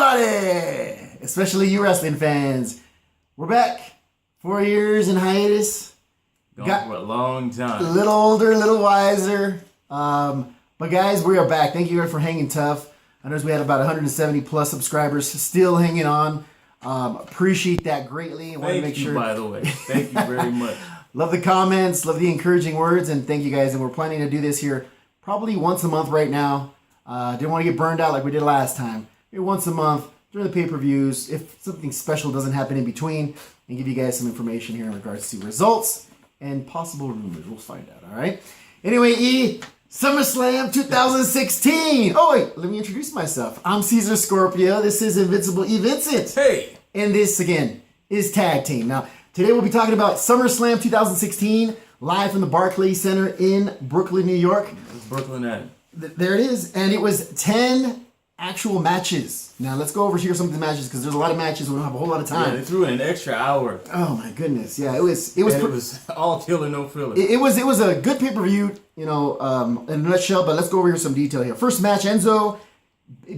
everybody, especially you wrestling fans. We're back. 4 years in hiatus. Gone for a long time. A little older, a little wiser. But guys, we are back. Thank you for hanging tough. I noticed we had about 170 plus subscribers still hanging on. Appreciate that greatly. Thank you, by the way. Thank you very much. Love the comments, love the encouraging words, and thank you guys. And we're planning to do this here probably once a month right now. Didn't want to get burned out like we did last time. Maybe once a month during the pay-per-views, if something special doesn't happen in between, and give you guys some information here in regards to results and possible rumors. We'll find out, all right? Anyway, Summerslam 2016. Oh, wait, let me introduce myself. I'm Cesar Scorpio. This is Invincible Vincent. Hey! And this, again, is Tag Team. Now, today we'll be talking about Summerslam 2016, live from the Barclays Center in Brooklyn, New York. It's Brooklyn Ed. There it is. And it was 10 actual matches. Now, let's go over here some of the matches, because there's a lot of matches. We don't have a whole lot of time. Yeah, they threw in an extra hour. Oh, my goodness. Yeah, it was all killer, no filler. It was a good pay-per-view, in a nutshell, but let's go over here some detail here. First match, Enzo,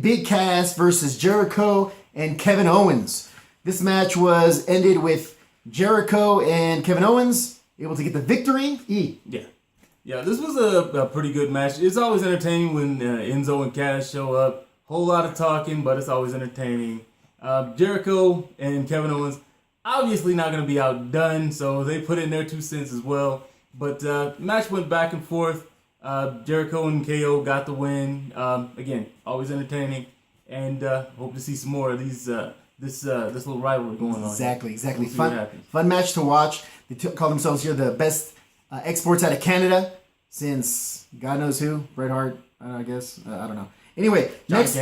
Big Cass versus Jericho and Kevin Owens. This match was ended with Jericho and Kevin Owens able to get the victory. Yeah, this was a pretty good match. It's always entertaining when Enzo and Cass show up. Whole lot of talking, but it's always entertaining. Jericho and Kevin Owens obviously not going to be outdone, so they put in their 2 cents as well. But match went back and forth. Jericho and KO got the win. Again, always entertaining, and hope to see some more of these. This little rivalry going on. Exactly. We'll Fun match to watch. They call themselves here the best exports out of Canada since God knows who, Bret Hart, I guess. I don't know. Anyway, next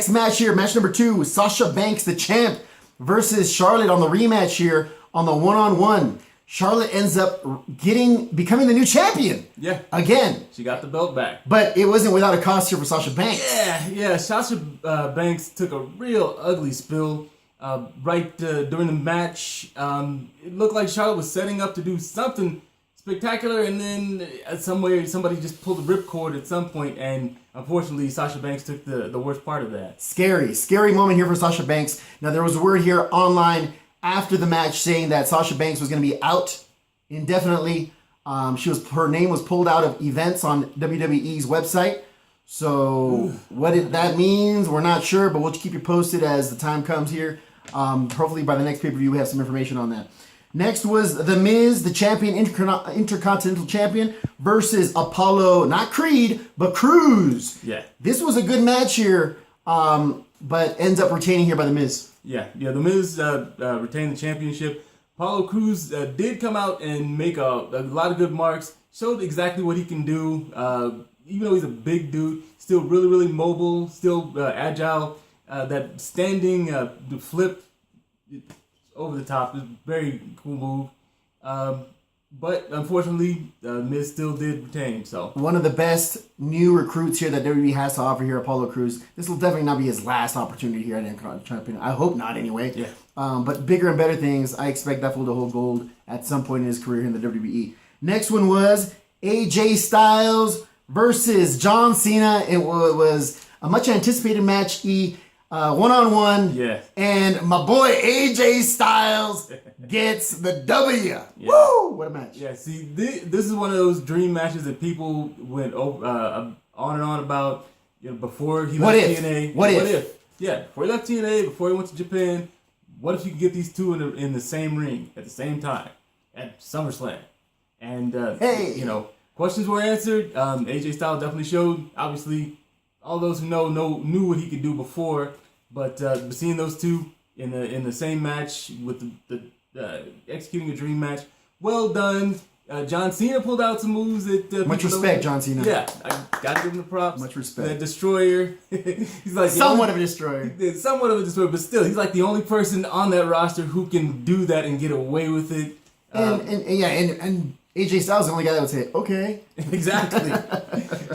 match here, match number 2, Sasha Banks, the champ, versus Charlotte on the rematch here on the one-on-one. Charlotte ends up becoming the new champion. Yeah. Again. She got the belt back. But it wasn't without a cost here for Sasha Banks. Yeah. Sasha Banks took a real ugly spill right during the match. It looked like Charlotte was setting up to do something spectacular, and then somebody just pulled the ripcord at some point, and unfortunately Sasha Banks took the worst part of that. Scary moment here for Sasha Banks. Now, there was a word here online after the match saying that Sasha Banks was going to be out indefinitely. Her name was pulled out of events on WWE's website. So what that means, we're not sure, but we'll keep you posted as the time comes here. Hopefully by the next pay-per-view we have some information on that. Next was The Miz, the champion, Intercontinental Champion, versus Apollo, not Creed, but Cruz. Yeah. This was a good match here, but ends up retaining here by The Miz. Yeah. The Miz retained the championship. Apollo Cruz did come out and make a lot of good marks, showed exactly what he can do. Even though he's a big dude, still really, really mobile, still agile. That standing flip over the top is a very cool move. But unfortunately, Miz still did retain. So one of the best new recruits here that WWE has to offer here, Apollo Crews. This will definitely not be his last opportunity here at Intercontinental Champion. I hope not, anyway. Yeah. But bigger and better things. I expect that fool to hold gold at some point in his career in the WWE. Next one was AJ Styles versus John Cena. It was a much anticipated match. One-on-one. Yeah. And my boy AJ Styles gets the W. Yeah. Woo! What a match. Yeah, see, this is one of those dream matches that people went on and on about before he left TNA. What if? Yeah, before he left TNA, before he went to Japan, what if you could get these two in the same ring at the same time at SummerSlam? And, questions were answered. AJ Styles definitely showed, obviously, all those who knew what he could do before, but seeing those two in the same match with the executing a dream match, well done. John Cena pulled out some moves that much respect, John Cena. Yeah, I gotta give him the props. Much respect. That destroyer, he's like somewhat of a destroyer. Somewhat of a destroyer, but still, he's like the only person on that roster who can do that and get away with it. And AJ Styles is the only guy that would say, okay. Exactly.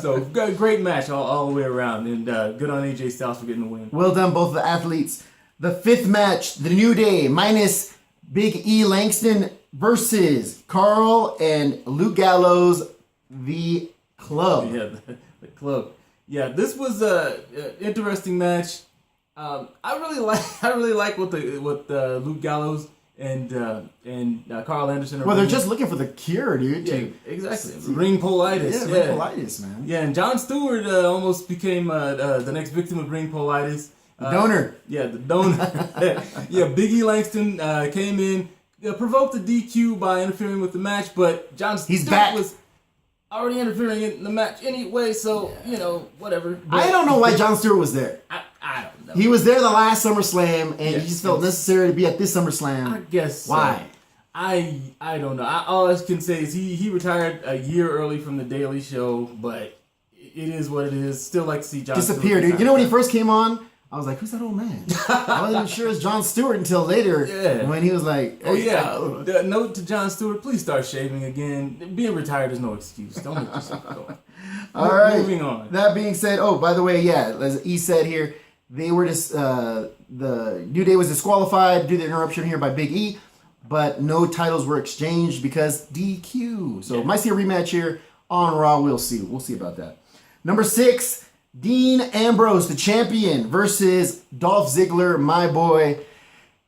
So, great match all the way around. And good on AJ Styles for getting the win. Well done, both of the athletes. The fifth match, the New Day, minus Big E Langston versus Carl and Luke Gallows, the Club. Yeah, the Club. Yeah, this was a interesting match. I really like what Luke Gallows and Carl Anderson are Well, they're bringing. just looking for the cure, dude. Yeah, exactly. Ring politis. Yeah, ring politis, man. Yeah, and Jon Stewart almost became the next victim of ring politis. Donor. Yeah, the donor. Yeah, Big E Langston came in, provoked the DQ by interfering with the match, but Jon Stewart was already interfering in the match anyway, so, whatever. But I don't know why Jon Stewart was there. I don't know. He was there the last SummerSlam, and he just felt necessary to be at this SummerSlam. I guess why? So. I don't know. All I can say is he retired a year early from the Daily Show, but it is what it is. Still like to see Jon disappear, Stewart. dude. You know when he first came on, I was like, "Who's that old man?" I wasn't sure it's Jon Stewart until later. Yeah. When he was like, "Oh yeah." Note to Jon Stewart: please start shaving again. Being retired is no excuse. Don't let yourself go. All right. Moving on. That being said, by the way, as E said here, they were just the New Day was disqualified due to the interruption here by Big E, but no titles were exchanged because DQ. So might see a rematch here on Raw. We'll see. We'll see about that. Number 6. Dean Ambrose, the champion, versus Dolph Ziggler, my boy.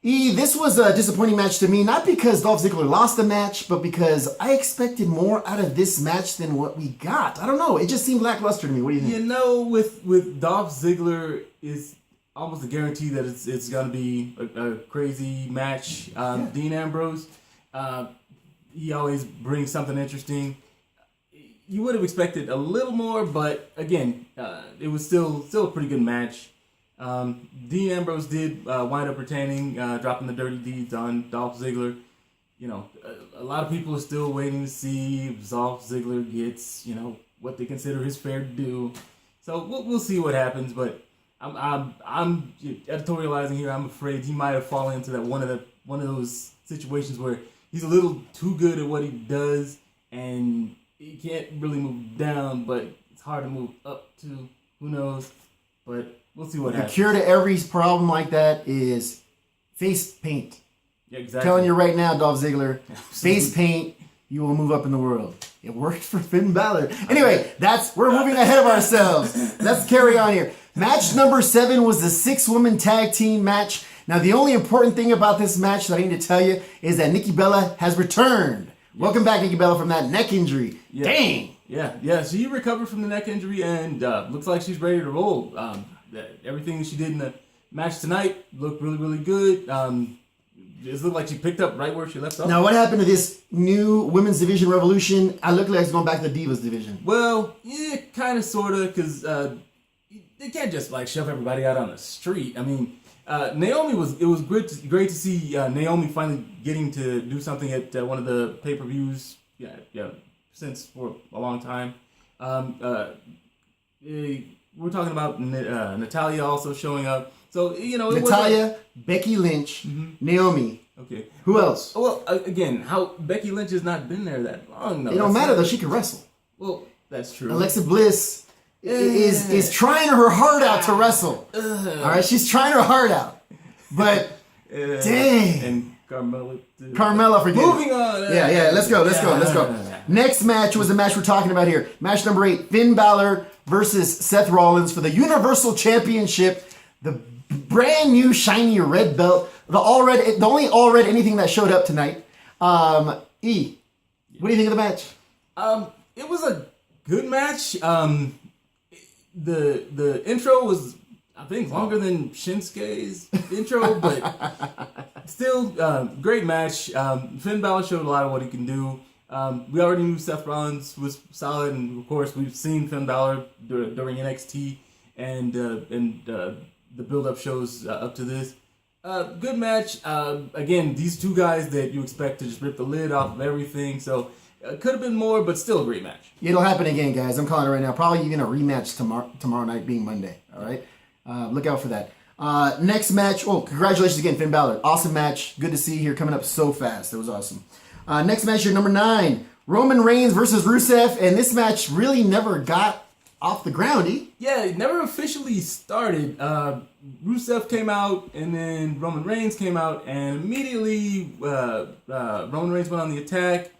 This was a disappointing match to me, not because Dolph Ziggler lost the match, but because I expected more out of this match than what we got. I don't know. It just seemed lackluster to me. What do you think? With Dolph Ziggler, it's almost a guarantee that it's going to be a crazy match. Dean Ambrose, he always brings something interesting. You would have expected a little more, but again, it was still a pretty good match. Dean Ambrose did wind up retaining, dropping the dirty deeds on Dolph Ziggler. A lot of people are still waiting to see if Dolph Ziggler gets, what they consider his fair due. So we'll see what happens. But I'm editorializing here. I'm afraid he might have fallen into that one of those situations where he's a little too good at what he does, and he can't really move down, but it's hard to move up to. Who knows? But we'll see what happens. The cure to every problem like that is face paint. Yeah, exactly. Telling you right now, Dolph Ziggler, face paint, you will move up in the world. It worked for Finn Balor. Anyway, we're moving ahead of ourselves. Let's carry on here. Match number 7 was the 6-woman tag team match. Now, the only important thing about this match that I need to tell you is that Nikki Bella has returned. Welcome back, Nikki Bella, from that neck injury. Yeah. Dang. Yeah. She recovered from the neck injury and looks like she's ready to roll. Everything she did in the match tonight looked really, really good. It looked like she picked up right where she left off. Now, what happened to this new women's division revolution? I look like it's going back to the Divas division. Well, yeah, kind of, sort of, because they can't just shove everybody out on the street. I mean, Naomi it was great to see Naomi finally getting to do something at one of the pay-per-views. Yeah, since for a long time. We're talking about Natalya also showing up. So Natalya, Becky Lynch, Naomi. Okay. Who else? Well, again, how Becky Lynch has not been there that long though. It don't matter though. She can wrestle. Well, that's true. Alexa Bliss is trying her heart out to wrestle. All right, she's trying her heart out, but dang. And Carmella. Forget Moving it. on. Yeah. Let's go. Next match was the match we're talking about here. Match number 8: Finn Balor versus Seth Rollins for the Universal Championship. The brand new shiny red belt. The only all red anything that showed up tonight. What do you think of the match? It was a good match. The intro was, I think, longer than Shinsuke's intro, but still, great match. Finn Balor showed a lot of what he can do. We already knew Seth Rollins was solid, and of course, we've seen Finn Balor during NXT and the build-up shows up to this. Good match. Again, these two guys that you expect to just rip the lid off of everything, so could have been more, but still a great match. It'll happen again, guys. I'm calling it right now. Probably even a rematch tomorrow night being Monday. All right? Look out for that. Next match. Oh, congratulations again, Finn Balor. Awesome match. Good to see you here coming up so fast. That was awesome. Next match here, number 9. Roman Reigns versus Rusev. And this match really never got off the ground, Yeah, it never officially started. Rusev came out, and then Roman Reigns came out, and immediately Roman Reigns went on the attack.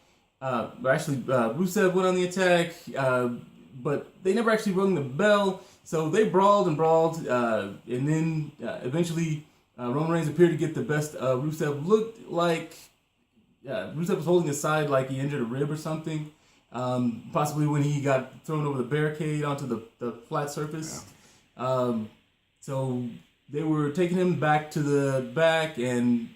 Rusev went on the attack. but they never actually rung the bell. So they brawled, and then eventually Roman Reigns appeared to get the best. Rusev looked like Rusev was holding his side like he injured a rib or something. Possibly when he got thrown over the barricade onto the flat surface. Yeah. So they were taking him back to the back, and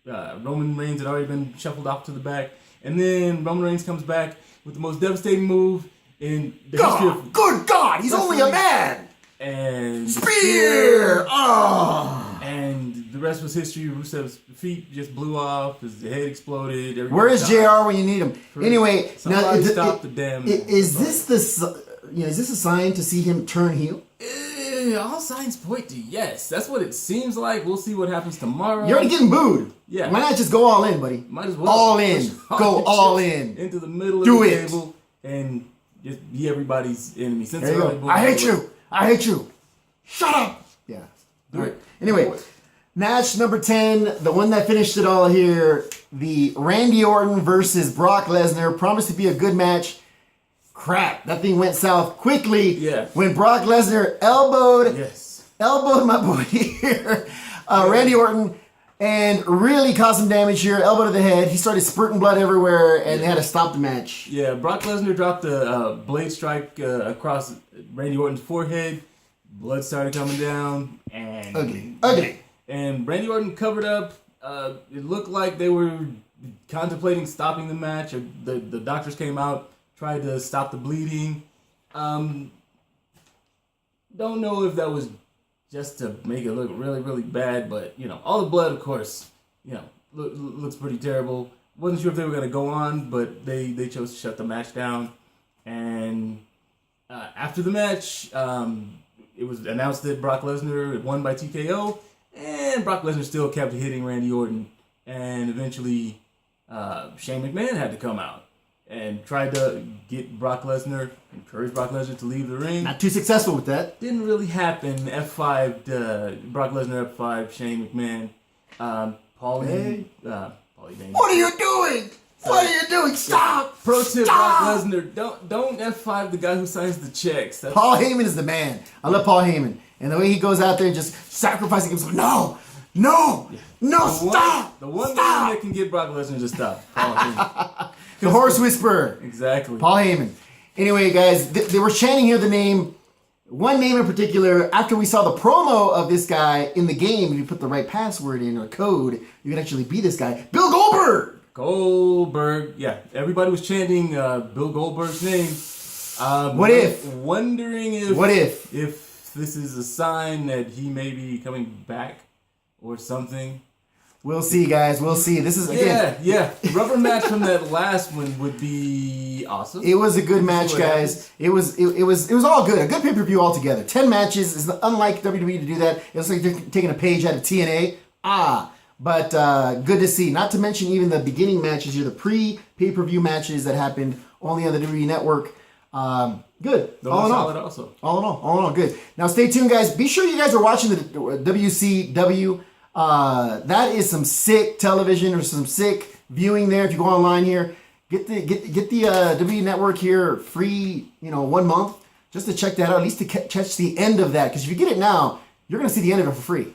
Roman Reigns had already been shuffled off to the back. And then Roman Reigns comes back with the most devastating move in the history of... Good God! He's only a man! And... Spear! Oh! And the rest was history. Rusev's feet just blew off. His head exploded. Where is JR when you need him? Anyway, now stop the damn... Is this a sign to see him turn heel? All signs point to yes. That's what it seems like. We'll see what happens tomorrow. You're already getting booed. Yeah. Why not just go all in, buddy? Might as well. All in. Go all in. Into the middle of the table and just be everybody's enemy. There you go. I hate you. I hate you. Shut up. Yeah. Do it. Anyway, match number 10, the one that finished it all here, the Randy Orton versus Brock Lesnar, promised to be a good match. Crap, that thing went south quickly when Brock Lesnar elbowed my boy here, Randy Orton, and really caused some damage here, elbow to the head. He started spurting blood everywhere, and they had to stop the match. Yeah, Brock Lesnar dropped a blade strike across Randy Orton's forehead. Blood started coming down, and ugly. And Randy Orton covered up. It looked like they were contemplating stopping the match. The doctors came out, tried to stop the bleeding. Don't know if that was just to make it look really, really bad, but all the blood, of course, looks pretty terrible. Wasn't sure if they were gonna go on, but they chose to shut the match down. And after the match, it was announced that Brock Lesnar won by TKO, and Brock Lesnar still kept hitting Randy Orton, and eventually Shane McMahon had to come out and tried to get Brock Lesnar, encourage Brock Lesnar to leave the ring. Not too successful with that. Didn't really happen. F5, Brock Lesnar F5, Shane McMahon, Paulie Dane. What are you doing? What are you doing? Stop! Pro tip, Brock Lesnar, don't F5 the guy who signs the checks. Paul Heyman is the man. I love Paul Heyman. And the way he goes out there and just sacrificing himself. No, stop! The one man that can get Brock Lesnar to stop. Paul Heyman. The horse whisperer. Exactly. Paul Heyman. Anyway, guys, they were chanting here the name, one name in particular. After we saw the promo of this guy in the game, if you put the right password in or code, you can actually be this guy. Bill Goldberg. Yeah, everybody was chanting Bill Goldberg's name. Wondering if this is a sign that he may be coming back or something. We'll see, guys. We'll see. This is again. Yeah. Rubber match from that last one would be awesome. It was a good match, guys. It was all good. A good pay-per-view altogether. 10 matches is unlike WWE to do that. It's like they're taking a page out of TNA. But good to see. Not to mention even the beginning matches here, the pre-pay-per-view matches that happened only on the WWE Network. Good. All in all, good. Now stay tuned, guys. Be sure you guys are watching the WCW. That is some sick television or some sick viewing there. If you go online here, get the WWE Network here free, 1 month just to check that out. At least to catch the end of that, because if you get it now, you're gonna see the end of it for free.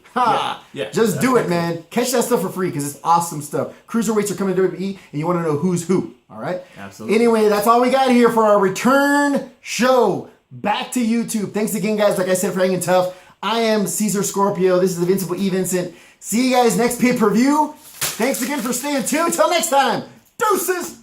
Yeah. Just do it, man. Catch that stuff for free because it's awesome stuff. Cruiserweights are coming to WWE, and you want to know who's who. All right. Absolutely. Anyway, that's all we got here for our return show. Back to YouTube. Thanks again, guys. Like I said, for hanging tough. I am Cesar Scorpio. This is Invincible Vincent. See you guys next pay-per-view. Thanks again for staying tuned. Until next time. Deuces.